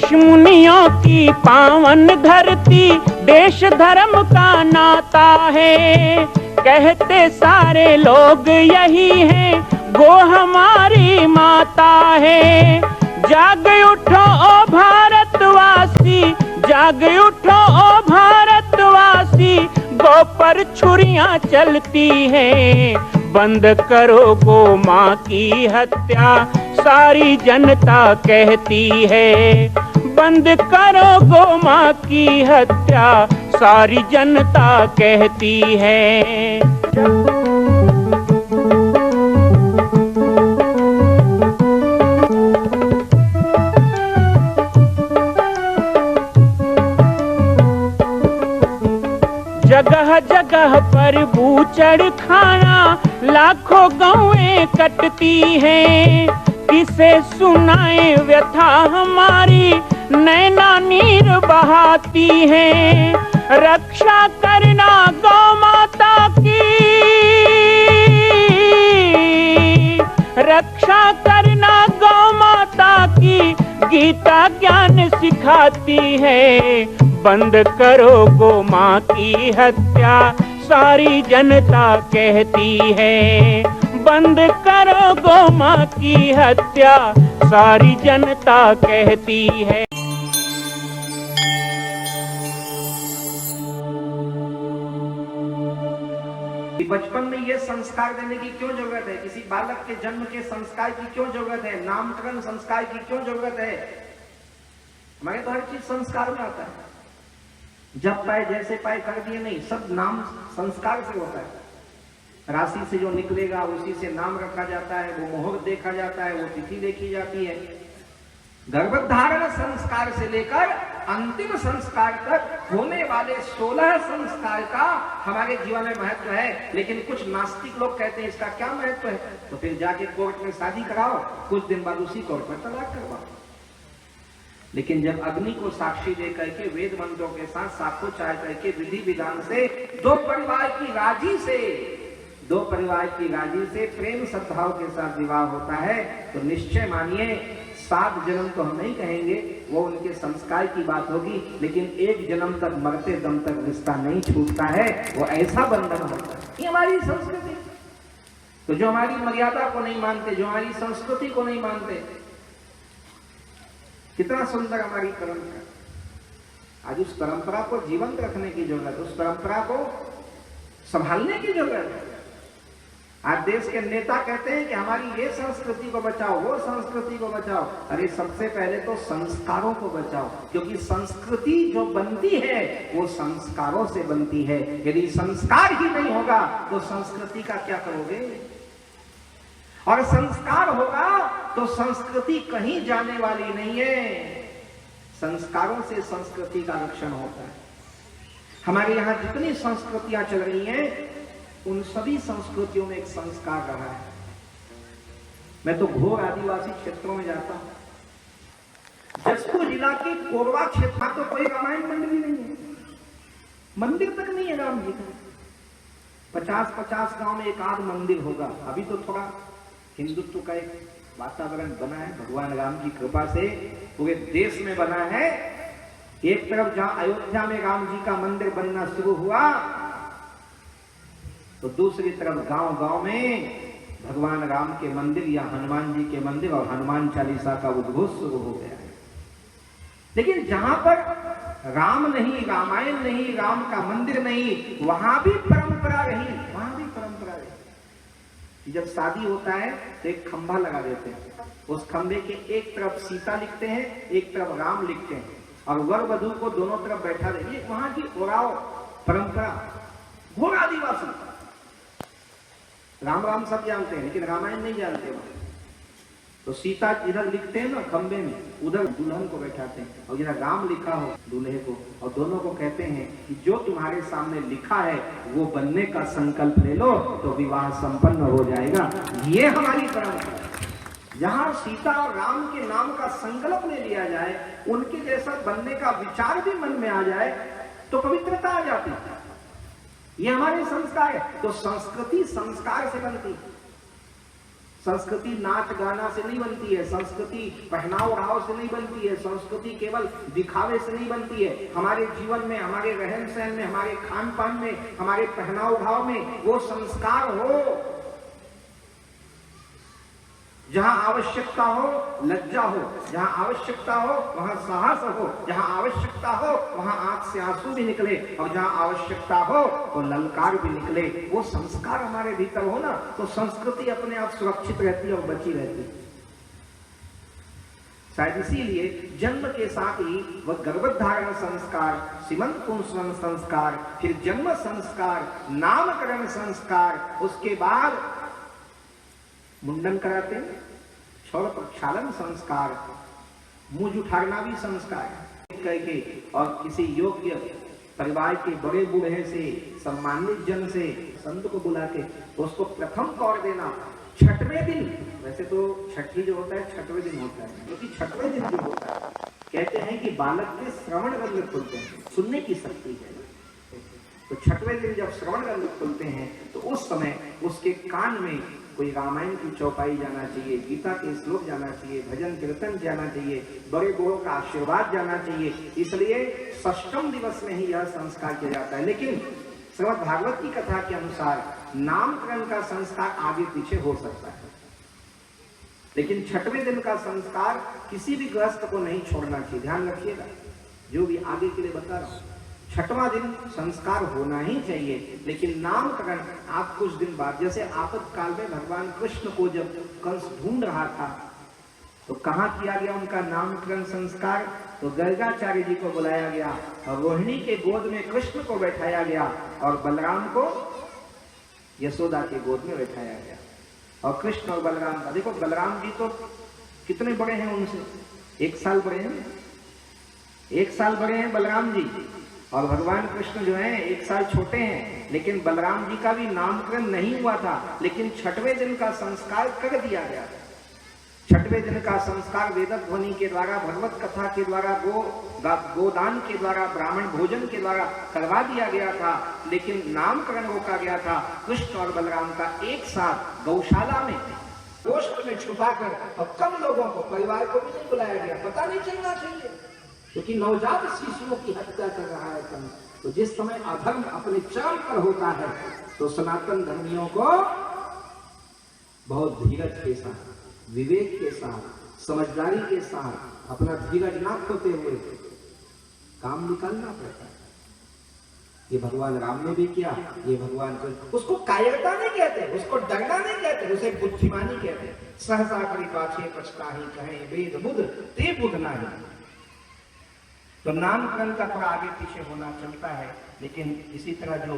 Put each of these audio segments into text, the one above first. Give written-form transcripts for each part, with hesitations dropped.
ऋषि मुनियों की पावन धरती, देश धर्म का नाता है। कहते सारे लोग यही हैं, गो हमारी माता है। जाग उठो ओ भारतवासी, जाग उठो ओ भारतवासी, गो पर छुरियां चलती हैं। बंद करो गो माँ की हत्या, सारी जनता कहती है। बंद करो गो माँ की हत्या, सारी जनता कहती है। जगह जगह पर बूचड़ खाना, लाखों गौएं कटती हैं। किसे सुनाए व्यथा हमारी, नैना नीर बहाती हैं। रक्षा करना गौ माता की, रक्षा करना गौ माता की, गीता ज्ञान सिखाती है। बंद करो गो माँ की हत्या, सारी जनता कहती है। बंद करो गो माँ की हत्या, सारी जनता कहती है। बचपन में ये संस्कार देने की क्यों जरूरत है? किसी बालक के जन्म के संस्कार की क्यों जरूरत है? नामकरण संस्कार की क्यों जरूरत है? हमारे तो हर चीज संस्कार में आता है। जब पाए जैसे पाए कर दिए नहीं, सब नाम संस्कार से होता है। राशि से जो निकलेगा उसी से नाम रखा जाता है, वो मुहूर्त देखा जाता है, वो तिथि देखी जाती है। गर्भधारण संस्कार से लेकर अंतिम संस्कार तक होने वाले 16 संस्कार का हमारे जीवन में महत्व है। लेकिन कुछ नास्तिक लोग कहते हैं इसका क्या महत्व है? तो फिर जाके कोर्ट में शादी कराओ, कुछ दिन बाद उसी कोर्ट में तलाक करवाओ। लेकिन जब अग्नि को साक्षी दे करके वेद मंत्रों के साथ साक्ष्योच्चार करके विधि विधान से दो परिवार की राजी से प्रेम सद्भाव के साथ विवाह होता है, तो निश्चय मानिए 7 जन्म तो हम नहीं कहेंगे, वो उनके संस्कार की बात होगी। लेकिन एक जन्म तक, मरते दम तक रिश्ता नहीं छूटता है, वो ऐसा बंधन होता है। ये हमारी संस्कृति। तो जो हमारी मर्यादा को नहीं मानते, जो हमारी संस्कृति को नहीं मानते, कितना सुंदर हमारी परंपरा। आज उस परंपरा को जीवंत रखने की जरूरत है, उस परंपरा को संभालने की जरूरत है। आज देश के नेता कहते हैं कि हमारी ये संस्कृति को बचाओ, वो संस्कृति को बचाओ। अरे सबसे पहले तो संस्कारों को बचाओ, क्योंकि संस्कृति जो बनती है वो संस्कारों से बनती है। यदि संस्कार ही नहीं होगा तो संस्कृति का क्या करोगे? और संस्कार होगा तो संस्कृति कहीं जाने वाली नहीं है। संस्कारों से संस्कृति का रक्षण होता है। हमारे यहाँ जितनी संस्कृतियां चल रही हैं, उन सभी संस्कृतियों में एक संस्कार रहा है। मैं तो घोर आदिवासी क्षेत्रों में जाता हूं। जसपुर जिला के कोरवा क्षेत्र में तो कोई रामायण मंदिर ही नहीं है, मंदिर तक नहीं है राम जी का। 50-50 गांव में एक आध मंदिर होगा। अभी तो थोड़ा हिंदुत्व का एक वातावरण बना है, भगवान राम की कृपा से पूरे देश में बना है। एक तरफ जहां अयोध्या में राम जी का मंदिर बनना शुरू हुआ, तो दूसरी तरफ गांव-गांव में भगवान राम के मंदिर या हनुमान जी के मंदिर और हनुमान चालीसा का उद्घोष शुरू हो गया है। लेकिन जहां पर राम नहीं, रामायण नहीं, राम का मंदिर नहीं, वहां भी परंपरा रही, वहां भी परंपरा रही। जब शादी होता है तो एक खंभा लगा देते हैं, उस खंभे के एक तरफ सीता लिखते हैं, एक तरफ राम लिखते हैं, और वर वधू को दोनों तरफ बैठा देंगे। वहां की ओराव परंपरा, घोर आदिवासी। राम राम सब जानते हैं लेकिन रामायण नहीं जानते। वहां तो सीता इधर लिखते हैं ना खंबे में, उधर दुल्हन को बैठाते हैं, और इधर राम लिखा हो दूल्हे को, और दोनों को कहते हैं कि जो तुम्हारे सामने लिखा है वो बनने का संकल्प ले लो तो विवाह संपन्न हो जाएगा। ये हमारी परंपरा। जहां सीता और राम के नाम का संकल्प ले लिया जाए, उनके जैसा बनने का विचार भी मन में आ जाए, तो पवित्रता आ जाती है। ये हमारे संस्कार है। तो संस्कृति संस्कार से बनती है। संस्कृति नाच गाना से नहीं बनती है, संस्कृति पहनाव ओढ़ाव से नहीं बनती है, संस्कृति केवल दिखावे से नहीं बनती है। हमारे जीवन में, हमारे रहन सहन में, हमारे खान पान में, हमारे पहनाव ओढ़ाव में वो संस्कार हो। जहां आवश्यकता हो लज्जा हो, जहां आवश्यकता हो वहां साहस हो, जहां आवश्यकता हो वहां आंख से आंसू भी निकले, और जहां आवश्यकता हो तो ललकार भी निकले। वो संस्कार हमारे भीतर हो ना, तो संस्कृति अपने आप सुरक्षित रहती है और बची रहती है। शायद इसीलिए जन्म के साथ ही वह गर्भधारण संस्कार, सीमंत पुंसवन संस्कार, फिर जन्म संस्कार, नामकरण संस्कार, उसके बाद मुंडन कराते हैं, क्षौर प्रक्षालन संस्कार, मुंह उठाना भी संस्कार करके, और किसी योग्य परिवार के बड़े बूढ़े से, सम्मानित जन से, संत को बुला के उसको प्रथम कौर देना। छठवें दिन, वैसे तो छठी जो होता है छठवें दिन होता है, क्योंकि छठवें दिन जो होता है कहते हैं कि बालक के श्रवण रंग खुलते हैं, सुनने की शक्ति है। तो छठवें दिन जब श्रवण रंग खुलते हैं तो उस समय उसके कान में कोई रामायण की चौपाई जाना चाहिए, गीता के श्लोक जाना चाहिए, भजन कीर्तन जाना चाहिए, बड़े बड़ों का आशीर्वाद जाना चाहिए। इसलिए षष्ठम दिवस में ही यह संस्कार किया जाता है। लेकिन श्रीमद् भागवत की कथा के अनुसार नामकरण का संस्कार आगे पीछे हो सकता है, लेकिन छठवें दिन का संस्कार किसी भी गृहस्थ को नहीं छोड़ना चाहिए। ध्यान रखिएगा, जो भी आगे के लिए बता रहा हूं, छठवां दिन संस्कार होना ही चाहिए। लेकिन नामकरण आप कुछ दिन बाद, जैसे आपातकाल में भगवान कृष्ण को जब कंस ढूंढ रहा था तो कहाँ किया गया उनका नामकरण संस्कार? तो गर्गाचार्य जी को बुलाया गया और रोहिणी के गोद में कृष्ण को बैठाया गया और बलराम को यशोदा के गोद में बैठाया गया। और कृष्ण और बलराम का देखो, बलराम जी तो कितने बड़े हैं उनसे, 1 साल बड़े हैं, 1 साल बड़े हैं बलराम जी, और भगवान कृष्ण जो हैं 1 साल छोटे हैं। लेकिन बलराम जी का भी नामकरण नहीं हुआ था, लेकिन छठवें दिन का संस्कार कर दिया गया। छठवें दिन का संस्कार वेद ध्वनि के द्वारा, भगवत कथा के द्वारा, गोदान के द्वारा, ब्राह्मण भोजन के द्वारा करवा दिया गया था। लेकिन नामकरण रोका गया था कृष्ण और बलराम का एक साथ गौशाला में, गोष्ठ में छुपाकर, और कम लोगों को, परिवार को भी नहीं बुलाया गया। पता नहीं चलना चाहिए, क्योंकि नवजात शिशुओं की हत्या कर रहा है कंस। तो जिस समय अधर्म अपने चरम पर होता है तो सनातन धर्मियों को बहुत धीरज के साथ, विवेक के साथ, समझदारी के साथ, अपना धीरज न खोते हुए काम निकालना पड़ता है। ये भगवान राम ने भी किया, ये भगवान को, उसको कायरता नहीं कहते, उसको डरना नहीं कहते, उसे बुद्धिमानी कहते। सहसा करी पाछे पछताही कहें, वेद बुध ते बुध नाही। तो नामकरण का थोड़ा आगे पीछे होना चलता है, लेकिन इसी तरह जो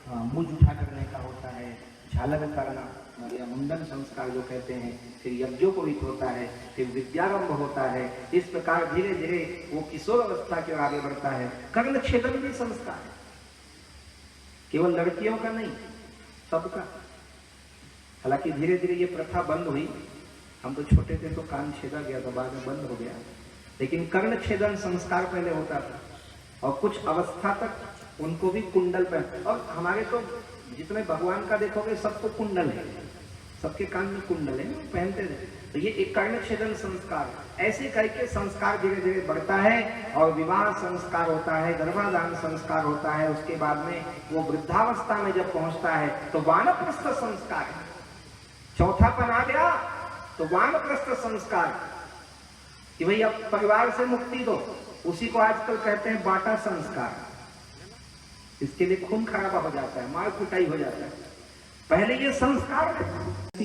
मुंह उठा करने का होता है, झालर करना या मुंडन संस्कार जो कहते हैं, फिर यज्ञोपवीत होता है, फिर विद्यारंभ होता है। इस प्रकार धीरे धीरे वो किशोर अवस्था की ओर आगे बढ़ता है। कर्ण छेदन भी संस्कार है, केवल लड़कियों का नहीं, सबका। हालांकि धीरे धीरे ये प्रथा बंद हुई, हम तो छोटे थे तो कान छेदा गया था, बाद में बंद हो गया। लेकिन कर्ण छेदन संस्कार पहले होता था, और कुछ अवस्था तक उनको भी कुंडल पहन, और हमारे तो जितने भगवान का देखोगे सबको कुंडल है, सबके कान में कुंडल है, पहनते थे। तो ये एक कर्ण छेदन संस्कार, ऐसे करके संस्कार धीरे धीरे बढ़ता है, और विवाह संस्कार होता है, गर्भाधान संस्कार होता है। उसके बाद में वो वृद्धावस्था में जब पहुंचता है तो वानप्रस्थ संस्कार है। चौथापन आ गया तो वानप्रस्थ संस्कार, कि भाई अब परिवार से मुक्ति दो, उसी को आजकल कहते हैं बाटा संस्कार। इसके लिए खून खराबा हो जाता है, मार कुटाई हो जाता है। पहले ये संस्कार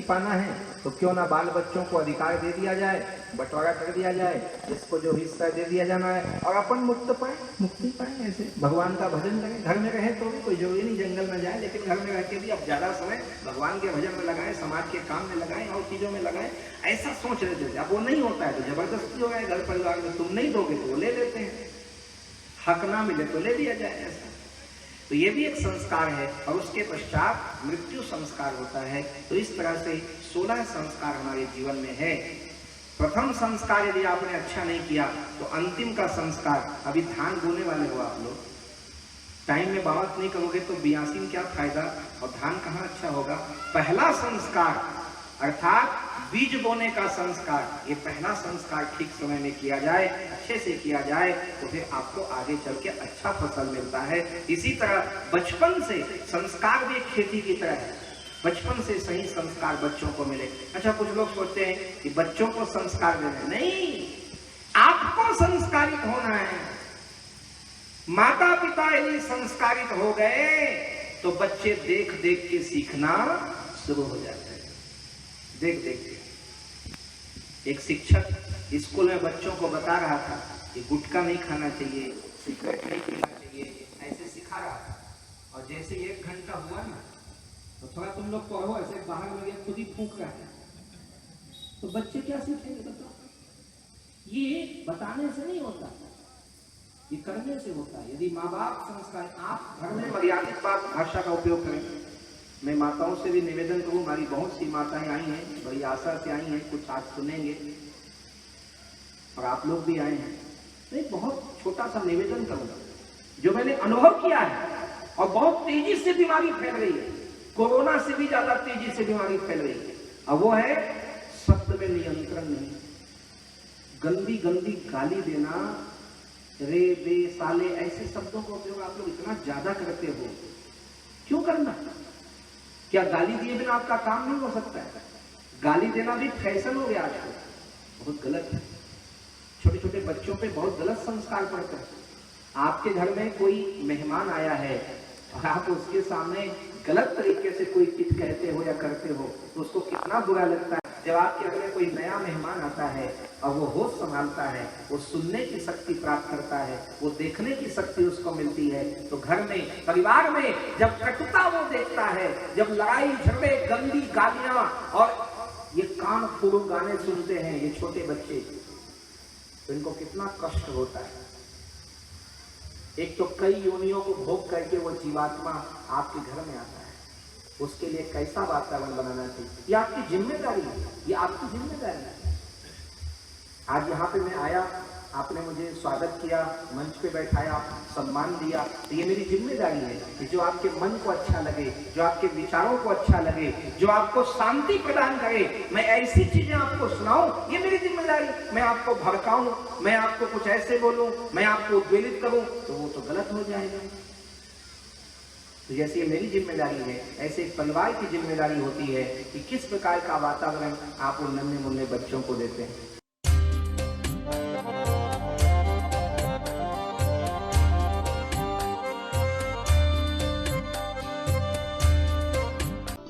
पाना है तो क्यों ना बाल बच्चों को अधिकार दे दिया जाए, बंटवारा कर दिया जाए, जिसको जो हिस्सा दे दिया जाना है, और अपन मुक्त पाए, मुक्ति पाए। ऐसे भगवान का भजन करें, घर में रहे तो भी कोई जरूरी नहीं जंगल में जाए, लेकिन घर में रह के भी अब ज्यादा समय भगवान के भजन में लगाएं, समाज के काम में लगाएं, और चीजों में लगाएं। ऐसा सोच रहे थे। अब वो नहीं होता है तो जबरदस्ती हो गया घर परिवार में, तुम नहीं दोगे तो वो ले लेते हैं, हक ना मिले तो ले लिया जाए। ऐसा तो ये भी एक संस्कार है। और उसके पश्चात मृत्यु संस्कार होता है। तो इस तरह से 16 संस्कार हमारे जीवन में है। प्रथम संस्कार यदि आपने अच्छा नहीं किया तो अंतिम का संस्कार, अभी धान बोने वाले हो आप लोग, टाइम में बावत नहीं करोगे तो बियासी में क्या फायदा, और धान कहाँ अच्छा होगा। पहला संस्कार अर्थात बीज बोने का संस्कार, ये पहला संस्कार ठीक समय में किया जाए, अच्छे से किया जाए, तो फिर आपको आगे चल के अच्छा फसल मिलता है। इसी तरह बचपन से संस्कार भी खेती की तरह है, बचपन से सही संस्कार बच्चों को मिले। अच्छा, कुछ लोग सोचते हैं कि बच्चों को संस्कार देना, नहीं, आपको संस्कारित होना है। माता पिता यदि संस्कारित हो गए तो बच्चे देख देख के सीखना शुरू हो जाते हैं, देख देख के। एक शिक्षक स्कूल में बच्चों को बता रहा था कि गुटखा नहीं खाना चाहिए, सिगरेट नहीं पीना चाहिए, ऐसे सिखा रहा था। और जैसे 1 घंटा हुआ ना, तो थोड़ा तुम लोग पढ़ो, ऐसे बाहर में ये खुद ही फूंक रहा है, तो बच्चे क्या सीखेंगे बताओ? ये बताने से नहीं होता, ये करने से होता है। यदि माँ बाप संस्कार, आप घर में मर्यादित भाषा का उपयोग करें। मैं माताओं से भी निवेदन करूं, हमारी बहुत सी माताएं आई हैं, बड़ी आशा से आई हैं, कुछ आज सुनेंगे और आप लोग भी आए हैं। मैं बहुत छोटा सा निवेदन करूंगा जो मैंने अनुभव किया है, और बहुत तेजी से बीमारी फैल रही है, कोरोना से भी ज्यादा तेजी से बीमारी फैल रही है, और वो है शब्द में नियंत्रण नहीं। गंदी गंदी गाली देना, रे बे साले, ऐसे शब्दों का उपयोग आप लोग इतना ज्यादा करते हो, क्यों करना? क्या गाली दिए बिना आपका काम नहीं हो सकता है? गाली देना भी फैशन हो गया आजकल, बहुत गलत है। छोटे छोटे बच्चों पे बहुत गलत संस्कार पड़ते हैं। आपके घर में कोई मेहमान आया है और आप उसके सामने गलत तरीके से कोई चीज कहते हो या करते हो, तो उसको कितना बुरा लगता है। जब आपके घर में कोई नया मेहमान आता है और वो होश संभालता है, वो सुनने की शक्ति प्राप्त करता है, वो देखने की शक्ति उसको मिलती है, तो घर में, परिवार में जब कटुता वो देखता है, जब लड़ाई झगड़े, गंदी गालियां और ये कान फोड़ू गाने सुनते हैं ये छोटे बच्चे, तो इनको कितना कष्ट होता है। एक तो कई योनियों को भोग करके वो जीवात्मा आपके घर में आता है, उसके लिए कैसा वातावरण बनाना चाहिए, ये आपकी जिम्मेदारी है, ये आपकी जिम्मेदारी है। आज यहाँ पे मैं आया, आपने मुझे स्वागत किया, मंच पे बैठाया, सम्मान दिया, तो ये मेरी जिम्मेदारी है कि जो आपके मन को अच्छा लगे, जो आपके विचारों को अच्छा लगे, जो आपको शांति प्रदान करे, मैं ऐसी चीजें आपको सुनाऊं, ये मेरी जिम्मेदारी। मैं आपको भड़काऊं, मैं आपको कुछ ऐसे बोलूं, मैं आपको उद्वेलित करूं, तो वो तो गलत हो जाएगा। तो जैसे ये मेरी जिम्मेदारी है, ऐसे एक परिवार की जिम्मेदारी होती है कि किस प्रकार का वातावरण आप उन नन्हे मुन्ने बच्चों को देते हैं।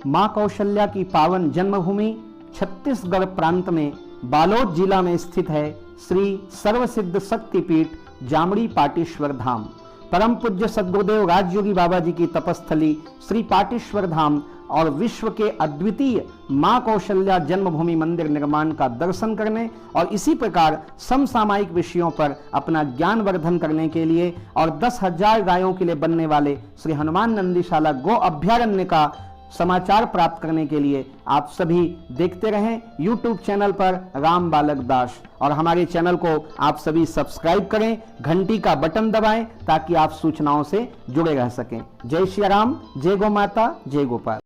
मां कौशल्या की पावन जन्मभूमि छत्तीसगढ़ प्रांत में बालोद जिला में स्थित है श्री सर्वसिद्ध शक्तिपीठ जामड़ी पाटेश्वर धाम। परम पूज्य सद्गुरुदेव राजयोगी बाबा जी की तपस्थली श्री पाटेश्वर धाम और विश्व के अद्वितीय मां कौशल्या जन्मभूमि मंदिर निर्माण का दर्शन करने और इसी प्रकार समसामयिक विषयों पर अपना ज्ञान वर्धन करने के लिए और 10,000 गायों के लिए बनने वाले श्री हनुमान नंदीशाला गो अभ्यारण्य का समाचार प्राप्त करने के लिए आप सभी देखते रहें YouTube चैनल पर राम बालक दास, और हमारे चैनल को आप सभी सब्सक्राइब करें, घंटी का बटन दबाएं ताकि आप सूचनाओं से जुड़े रह सकें। जय श्री राम, जय गौ माता, जय गोपाल।